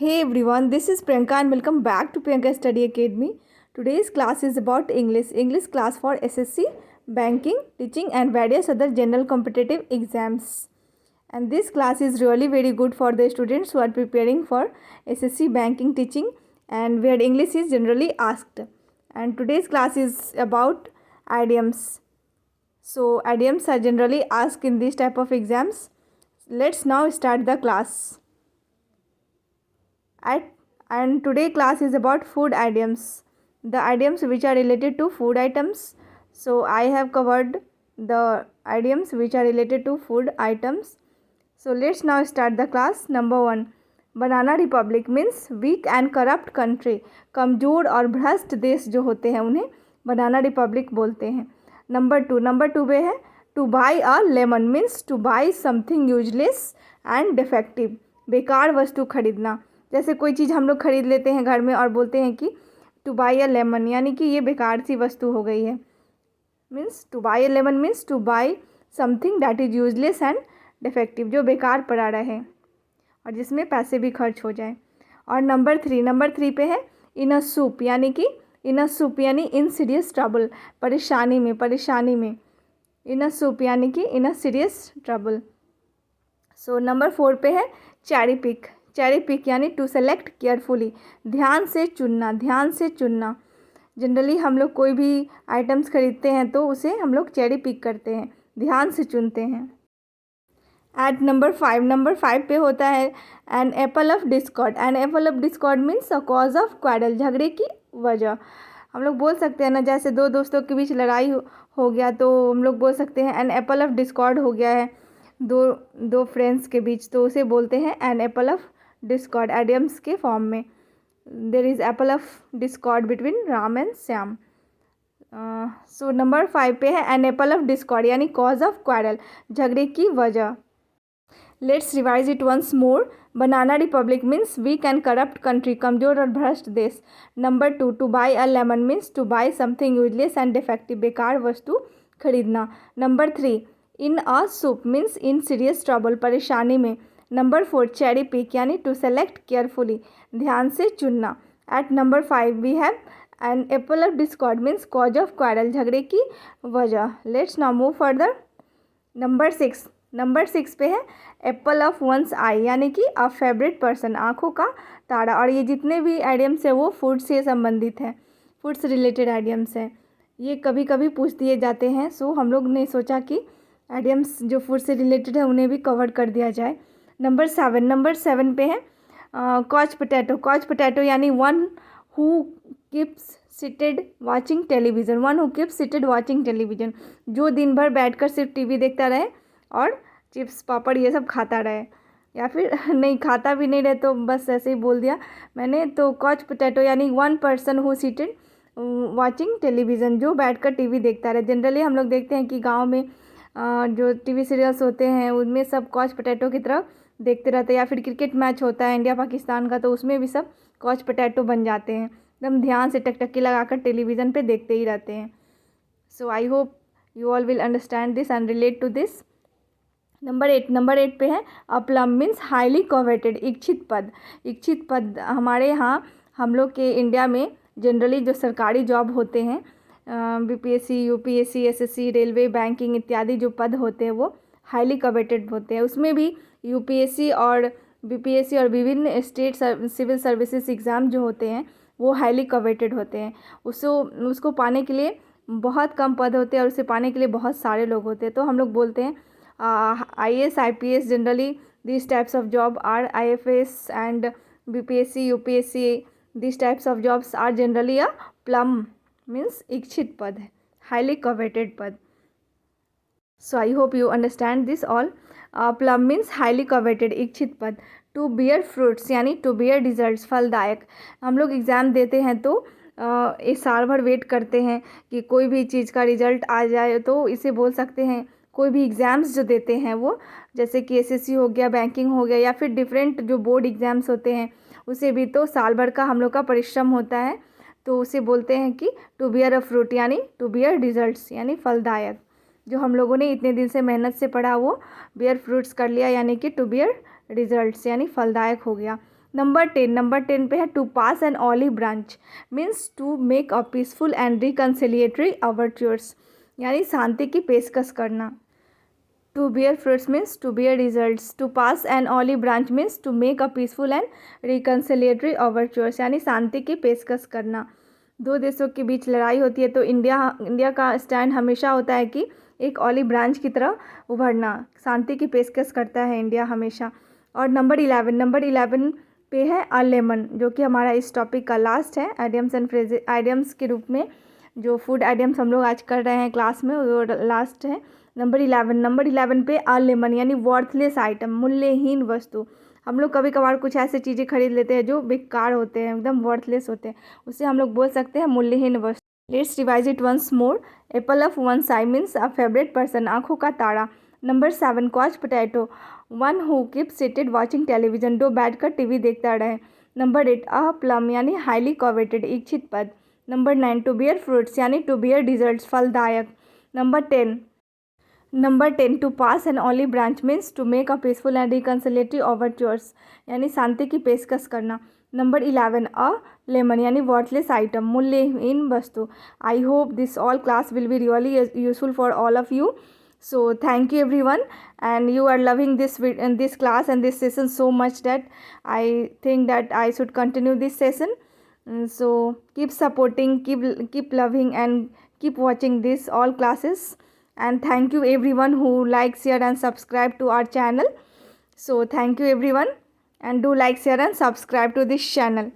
Hey everyone, this is Priyanka and welcome back to Priyanka Study Academy. Today's class is about English class for SSC, banking, teaching and various other general competitive exams. And this class is really very good for the students who are preparing for SSC, banking, teaching and where English is generally asked. And today's class is about idioms. So idioms are generally asked in this type of exams. Let's now start the class. And today class is about food idioms, the idioms which are related to food items. So I have covered the idioms which are related to food items. So let's now start the class. Number 1, banana republic means weak and corrupt country, कमज़ोर और भ्रष्ट देश जो होते हैं उन्हें बनाना Republic बोलते हैं. नंबर टू पे है to buy a lemon means to buy something useless and defective, बेकार वस्तु खरीदना. जैसे कोई चीज़ हम लोग खरीद लेते हैं घर में और बोलते हैं कि टू बाई अ लेमन, यानी कि ये बेकार सी वस्तु हो गई है. Means to buy a lemon means to buy something that is useless and defective, जो बेकार पड़ा रहे और जिसमें पैसे भी खर्च हो जाए. और नंबर थ्री पे है इन अ सूप, यानी कि इन अ सूप यानी इन सीरियस ट्रबल, परेशानी में. इन अ सूप यानी कि in a serious trouble. So number 4 पे है चेरी पिक यानी टू सेलेक्ट केयरफुली, ध्यान से चुनना. जनरली हम लोग कोई भी आइटम्स खरीदते हैं तो उसे हम लोग चेरी पिक करते हैं, ध्यान से चुनते हैं. एट नंबर 5 पे होता है an apple of discord means a cause of quarrel, झगड़े की वजह. हम लोग बोल सकते हैं ना, जैसे दो दोस्तों के बीच लड़ाई हो गया तो हम लोग बोल सकते हैं एन एप्पल ऑफ डिस्कॉर्ड हो गया है दो फ्रेंड्स के बीच, तो उसे बोलते हैं an apple of discord idioms के फॉर्म में. There is apple of discord between Ram and Shyam. So number 5 पे है एन एप्पल ऑफ डिस्कॉर्ड यानी कॉज ऑफ क्वारल, झगड़े की वजह. Let's revise it once more. Banana republic means weak and corrupt country, कमज़ोर और भ्रष्ट देश. Number 2, to buy a lemon means to buy something useless and defective, बेकार वस्तु खरीदना. Number 3, in a soup means in serious trouble, परेशानी में. Number 4, cherry pick यानी टू सेलेक्ट केयरफुली, ध्यान से चुनना. At number 5 we have an apple of discord means cause of quarrel, झगड़े की वजह. Let's now move further. Number 6 पे है एप्पल ऑफ वंस आई, यानी कि अ फेवरेट पर्सन, आँखों का तारा. और ये जितने भी आइडियम्स हैं वो फूड से संबंधित हैं, फूड से रिलेटेड आइडियम्स हैं. ये कभी कभी पूछ दिए जाते हैं, सो हम लोग ने सोचा कि आइडियम्स जो फूड से रिलेटेड है उन्हें भी कवर कर दिया जाए. नंबर 7 पे है कॉच पोटैटो यानी one who keeps seated watching television, जो दिन भर बैठकर सिर्फ टीवी देखता रहे और चिप्स पापड़ ये सब खाता रहे, या फिर नहीं खाता भी नहीं रहे तो बस ऐसे ही बोल दिया मैंने. तो कॉच पोटैटो यानी one person who seated watching television, जो बैठकर टीवी देखता रहे. जनरली हम लोग देखते हैं कि गांव में जो टीवी सीरियल्स होते हैं उनमें सब कॉच पोटैटो की तरफ देखते रहते हैं, या फिर क्रिकेट मैच होता है इंडिया पाकिस्तान का तो उसमें भी सब कॉच पोटैटो बन जाते हैं, एकदम ध्यान से टकटकी लगाकर टेलीविज़न पे देखते ही रहते हैं. So I hope you all will understand this and relate to this. Number 8 पे है a plum means highly coveted, इच्छित पद. हमारे यहाँ हम लोग के इंडिया में जनरली जो सरकारी जॉब होते हैं BPSC, UPSC, SSC, railway, banking इत्यादि जो पद होते हैं वो हाईली कवेटेड होते हैं. उसमें भी यूपीएससी और बीपीएससी और विभिन्न स्टेट सिविल सर्विसेज एग्ज़ाम जो होते हैं वो हाईली कवेटेड होते हैं. उसको पाने के लिए बहुत कम पद होते हैं और उसे पाने के लिए बहुत सारे लोग होते हैं. तो हम लोग बोलते हैं IAS, IPS, generally these types of job are IFS and BPSC, UPSC, these types of jobs are generally a plum means इच्छित पद, highly coveted पद. So I hope you understand this all. Plum means highly coveted, इच्छित पद. To bear fruits यानी to bear results, फलदायक. हम लोग exam देते हैं तो एक साल भर वेट करते हैं कि कोई भी चीज़ का रिजल्ट आ जाए, तो इसे बोल सकते हैं. कोई भी एग्ज़ाम्स जो देते हैं वो, जैसे कि एसएससी हो गया, बैंकिंग हो गया, या फिर डिफरेंट जो बोर्ड एग्ज़ाम्स होते हैं उसे भी तो साल भर का हम लोग का परिश्रम होता है, तो उसे बोलते हैं कि टू बियर अ फ्रूट यानी टू बियर रिजल्ट्स यानी फलदायक. जो हम लोगों ने इतने दिन से मेहनत से पढ़ा वो बियर फ्रूट्स कर लिया, यानी कि टू बियर रिजल्ट्स यानी फलदायक हो गया. नंबर 10 पे है to pass an olive branch means to make a peaceful and reconciliatory overtures, यानी शांति की पेशकश करना। To bear fruits means to bear results. To pass an olive branch means to make a peaceful and reconciliatory overtures, यानी शांति की पेशकश करना। दो देशों के बीच लड़ाई होती है तो इंडिया का स्टैंड हमेशा होता है कि एक ऑलिव ब्रांच की तरह उभरना, शांति की पेशकश करता है इंडिया हमेशा। और नंबर 11 पे है अ लेमन, जो कि हमारा इस टॉपिक का लास्ट है। आइडियम्स एंड फ्रेजेस, आइडियम्स के रूप में जो फूड आइडियम्स हम लोग आज कर रहे हैं क्लास में, वो लास्ट है नंबर 11 पे अ लेमन, यानी वर्थलेस आइटम, मूल्यहीन वस्तु। हम लोग कभी कभार कुछ ऐसे चीज़ें खरीद लेते हैं जो बेकार होते हैं, एकदम वर्थलेस होते हैं, उससे हम लोग बोल सकते हैं मूल्यहीन वस्तु। Let's revise it once more. Apple of one eye means a favourite person, आँखों का तारा। Number 7 couch potato, one who keep seated watching television, जो बैठकर टीवी देखता रहे। नंबर 8 अ प्लम, यानी हाईली कॉवेटेड, इच्छित पद। नंबर 9 टू बियर फ्रूट्स, यानी टू बियर डिजर्ट्स, फलदायक। Number 10 to pass an olive branch means to make a peaceful and reconciliatory overtures, यानी शांति की पेशकश करना। नंबर 11 अ लेमन, यानी वर्थलेस आइटम, मूल्यहीन वस्तु। I hope this all class will be really useful for all of you. So thank you everyone, and you are loving this class and this session so much that I think that I should continue this session. So keep supporting, keep loving, and keep watching this all classes. And thank you everyone who like, share and subscribe to our channel. So thank you everyone, and do like, share and subscribe to this channel.